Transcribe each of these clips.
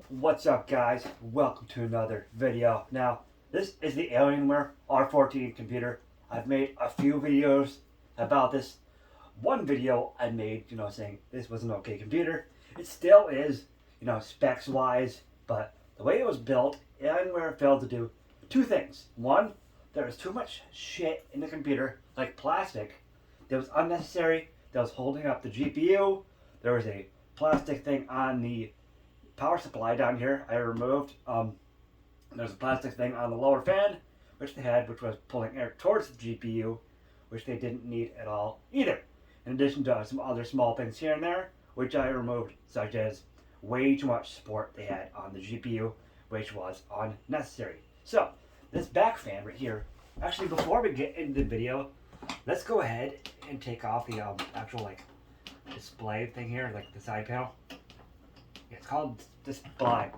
What's up, guys? Welcome to another video. Now, this is the Alienware R14 computer. I've made a few videos about this. One video I made, saying this was an okay computer. It still is, specs wise, but the way it was built, Alienware failed to do two things. One, there was too much shit in the computer, like plastic, that was unnecessary, that was holding up the GPU. There was a plastic thing on the power supply down here. I removed. There's a plastic thing on the lower fan, which they had, which was pulling air towards the GPU, which they didn't need at all either. In addition to some other small things here and there, which I removed, such as way too much support they had on the GPU, which was unnecessary. So, this back fan right here, actually before we get into the video, let's go ahead and take off the actual display thing here, like the side panel. It's called display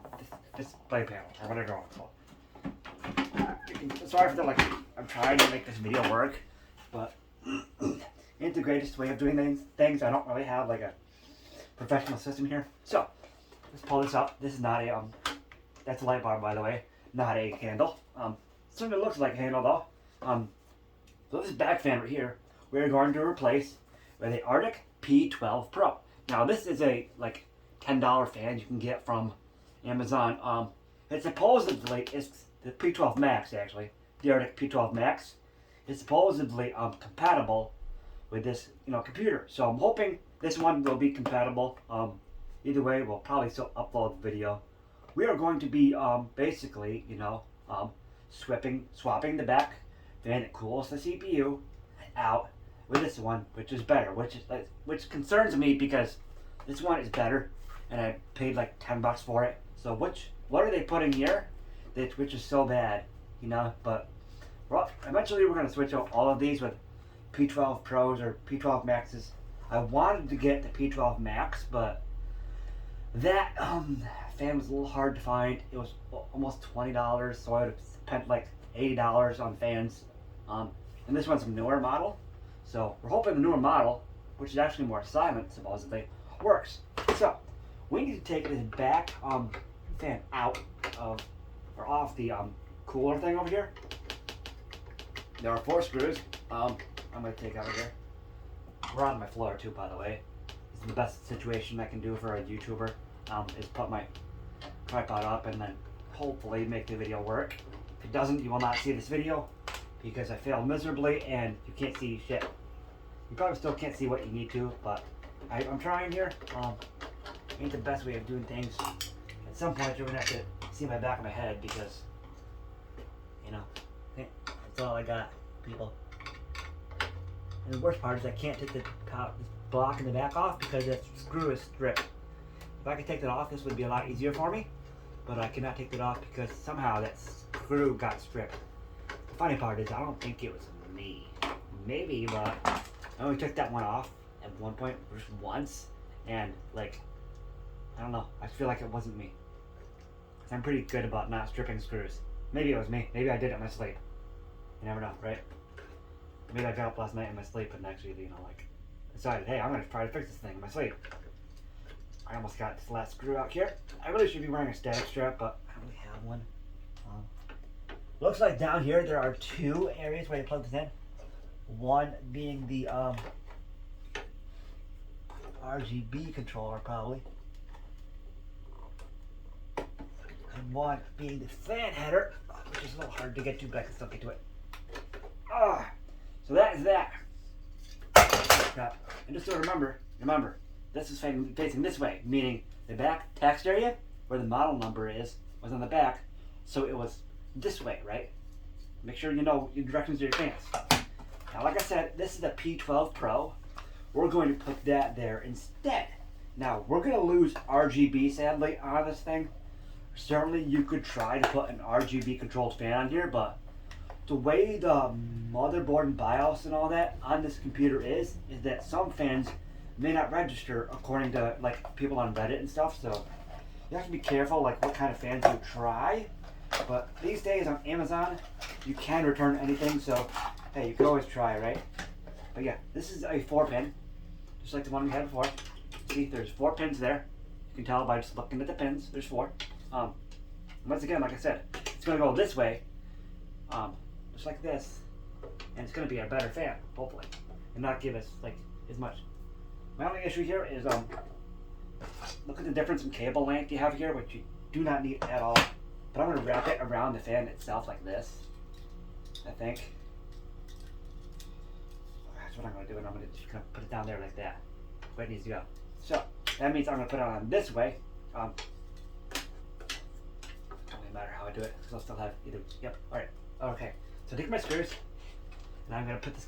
panel, or whatever it's called. Sorry for the I'm trying to make this video work, but ain't the greatest way of doing things. I don't really have a professional system here. So let's pull this up. This is not a that's a light bar, by the way, not a handle. Certainly looks like a handle though. So this back fan right here, we're going to replace with a Arctic P12 Pro. Now this is a $10 fan you can get from Amazon. It's supposedly, it's the P12 Max actually, the Arctic P12 Max. It's supposedly compatible with this computer. So I'm hoping this one will be compatible. Either way, we'll probably still upload the video. We are going to be basically swapping the back fan that cools the CPU out with this one, which is better, which concerns me because this one is better. And I paid like $10 for it. So what are they putting here? Which is so bad, But eventually we're gonna switch out all of these with P12 Pros or P12 Maxes. I wanted to get the P12 Max, but that fan was a little hard to find. It was almost $20, so I would have spent like $80 on fans. And this one's a newer model, so we're hoping the newer model, which is actually more silent supposedly, works. So we need to take this back fan out of or off the cooler thing over here. There are 4 screws. I'm going to take out of here. We're on my floor too, by the way. This is the best situation I can do for a YouTuber. Is put my tripod up and then hopefully make the video work. If it doesn't, you will not see this video because I failed miserably and you can't see shit. You probably still can't see what you need to, but I'm trying here. Ain't the best way of doing things. At some point you're gonna have to see my back of my head because that's all I got, people. And the worst part is I can't take this block in the back off because that screw is stripped. If I could take that off, this would be a lot easier for me, but I cannot take that off because somehow that screw got stripped. The funny part is I don't think it was me. Maybe, but I only took that one off at one point, just once, and I don't know. I feel like it wasn't me. Cause I'm pretty good about not stripping screws. Maybe it was me. Maybe I did it in my sleep. You never know, right? Maybe I got up last night in my sleep and actually, decided, hey, I'm gonna try to fix this thing in my sleep. I almost got this last screw out here. I really should be wearing a static strap, but I don't really have one. Looks like down here there are 2 areas where you plug this in. One being the RGB controller, probably. And one being the fan header, which is a little hard to get to, but I can still get to it. So that is that. And just so remember, this is facing this way, meaning the back text area, where the model number is, was on the back, so it was this way, right? Make sure you know your directions to your fans. Now, like I said, this is the P12 Pro. We're going to put that there instead. Now, we're going to lose RGB, sadly, on this thing. Certainly, you could try to put an RGB controlled fan on here, but the way the motherboard and BIOS and all that on this computer is that some fans may not register according to people on Reddit and stuff, so you have to be careful what kind of fans you try. But these days on Amazon, you can return anything, so hey, you can always try, right? But yeah, this is a 4-pin, just like the one we had before. See, there's 4 pins there. You can tell by just looking at the pins, there's 4. Once again, like I said, it's going to go this way, just like this, and it's going to be a better fan, hopefully, and not give us like as much. My only issue here is look at the difference in cable length you have here, which you do not need at all. But I'm going to wrap it around the fan itself like this, I think. That's what I'm going to do, and I'm going to just kind of put it down there like that, where it needs to go. So that means I'm going to put it on this way. Don't really matter how I do it, because I'll still have either. Yep. All right. Okay. So take my screws, and I'm going to put this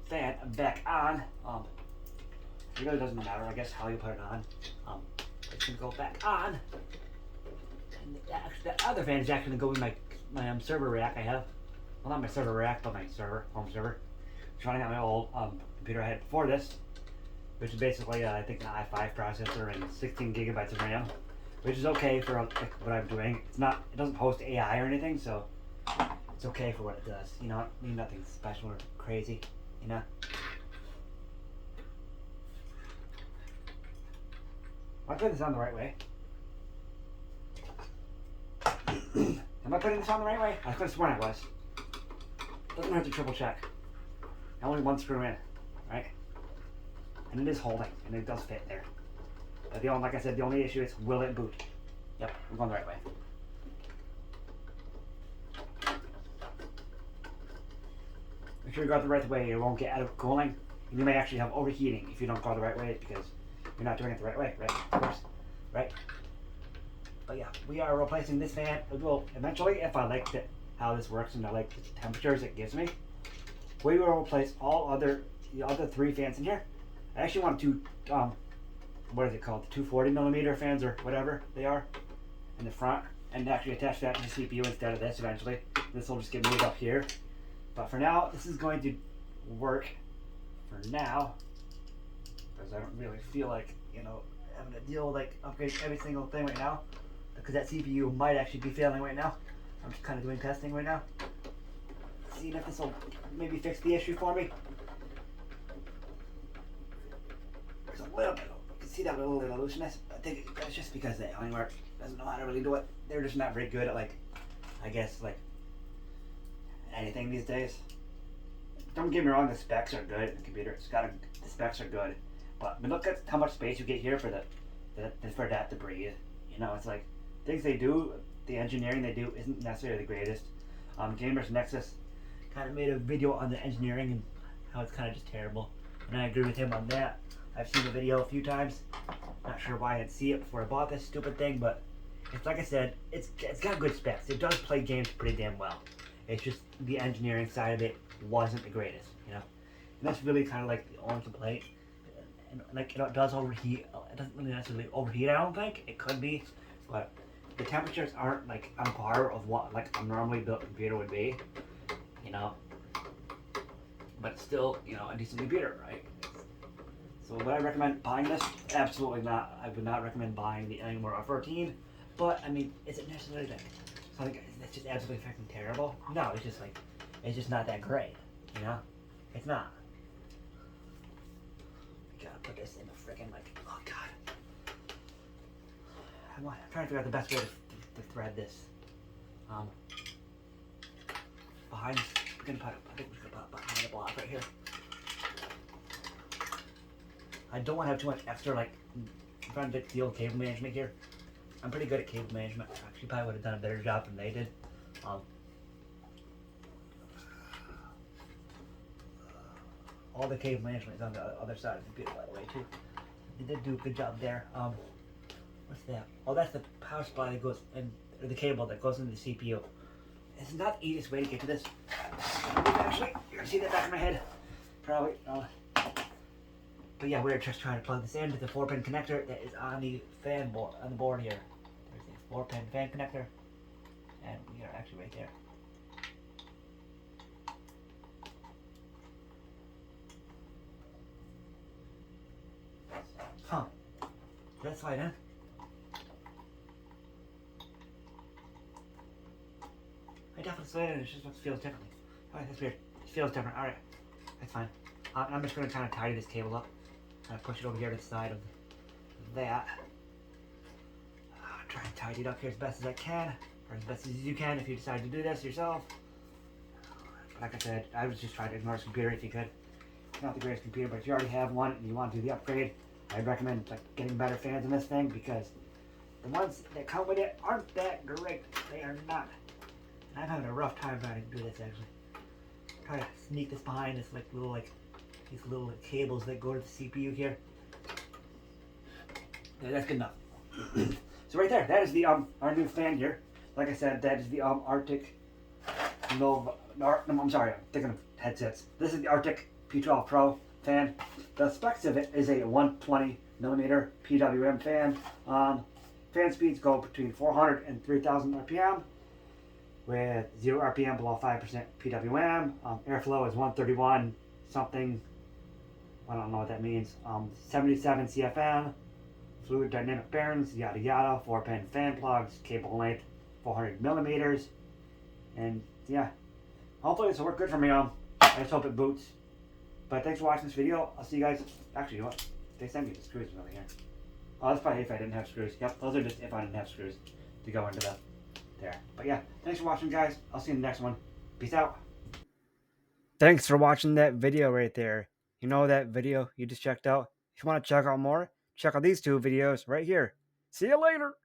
fan back on. It really doesn't matter, I guess, how you put it on. It's going to go back on. And the other fan is actually going to go in my server rack I have. Well, not my server rack, but my server, home server. It's running on my old computer I had before this, which is basically, I think, an i5 processor and 16 gigabytes of RAM, which is okay for like, what I'm doing. It's not, it doesn't host AI or anything, so it's okay for what it does. You know, I mean, nothing special or crazy, you know. Am I putting this on the right way? Am I putting this on the right way? I could have sworn I was. Doesn't hurt to triple check. Only one screw in, right? And it is holding, and it does fit there. But like I said, the only issue is will it boot? Yep, we're going the right way. Make sure you go the right way. It won't get out of cooling, and you may actually have overheating if you don't go the right way because you're not doing it the right way, right? Of course, right? But yeah, we are replacing this fan. Well, eventually, if I like how this works and I like the temperatures it gives me, we will replace the other 3 fans in here. I actually want 2, what is it called? 240 millimeter fans or whatever they are in the front, and actually attach that to the CPU instead of this eventually. This will just get moved up here. But for now, this is going to work for now because I don't really feel like, you know, having to deal with like upgrade every single thing right now, because that CPU might actually be failing right now. I'm just kind of doing testing right now, seeing if this will maybe fix the issue for me. There's a little bit, you can see that little bit of looseness. I think it's just because the Alienware doesn't know how to really do it. They're just not very good at, like, I guess, like, anything these days. Don't get me wrong, the specs are good. The computer, the specs are good, but I mean, look at how much space you get here for for that to breathe. You know, it's like things they do, the engineering they do isn't necessarily the greatest. Gamers Nexus kind of made a video on the engineering and how it's kind of just terrible, and I agree with him on that. I've seen the video a few times. Not sure why I didn't see it before I bought this stupid thing, but it's like I said, it's got good specs. It does play games pretty damn well. It's just the engineering side of it wasn't the greatest, you know. And that's really kind of like the only complaint. And like it does overheat. It doesn't really necessarily overheat. I don't think it could be, but the temperatures aren't like on par of what like a normally built computer would be, you know. But still, you know, a decent computer, right? So would I recommend buying this? Absolutely not. I would not recommend buying the Alienware R14. But I mean, is it necessarily like something that's just absolutely fucking terrible? No, it's just like, it's just not that great, you know? It's not. I gotta put this in the freaking, like, oh god. I'm trying to figure out the best way to thread this. Behind, we're gonna put, I think we're gonna put behind the block right here. I don't want to have too much extra, like, I'm trying to deal with cable management here. I'm pretty good at cable management. Actually, probably would have done a better job than they did. All the cable management is on the other side of the computer, by the way, too. They did do a good job there. What's that? Oh, that's the power supply that goes in, or the cable that goes into the CPU. It's not the easiest way to get to this. Actually, you're gonna see that back in my head, probably. But yeah, we're just trying to plug this into the 4-pin connector that is on the fan board, on the board here. There's the 4-pin fan connector, and we are actually right there. Huh? Did that slide in? I definitely slid in. It just feels differently. Alright, that's weird. It feels different. Alright, that's fine. I'm just going to kind of tidy this cable up. Kind of push it over here to the side of that. Try and tidy it up here as best as I can, or as best as you can if you decide to do this yourself. But like I said, I was just trying to ignore this computer if you could. Not the greatest computer, but if you already have one and you want to do the upgrade, I'd recommend like getting better fans in this thing, because the ones that come with it aren't that great. They are not. And I'm having a rough time trying to do this actually. Try to sneak this behind this these little cables that go to the CPU here. Yeah, that's good enough. So right there, that is the our new fan here. Like I said, that is the Arctic I'm sorry, I'm thinking of headsets. This is the Arctic P12 Pro fan. The specs of it is a 120mm PWM fan. Fan speeds go between 400 and 3000 RPM with 0 RPM below 5% PWM. Airflow is 131 something. I don't know what that means. 77 CFM. Fluid dynamic bearings, yada yada. 4-pin fan plugs. Cable length 400 millimeters. And yeah, hopefully this will work good for me. I just hope it boots. But thanks for watching this video. I'll see you guys. Actually, you know what? They sent me the screws over here. Oh, that's probably if I didn't have screws. Yep, those are just if I didn't have screws to go into there. But yeah, thanks for watching, guys. I'll see you in the next one. Peace out. Thanks for watching that video right there. You know that video you just checked out? If you want to check out more, check out these two videos right here. See you later.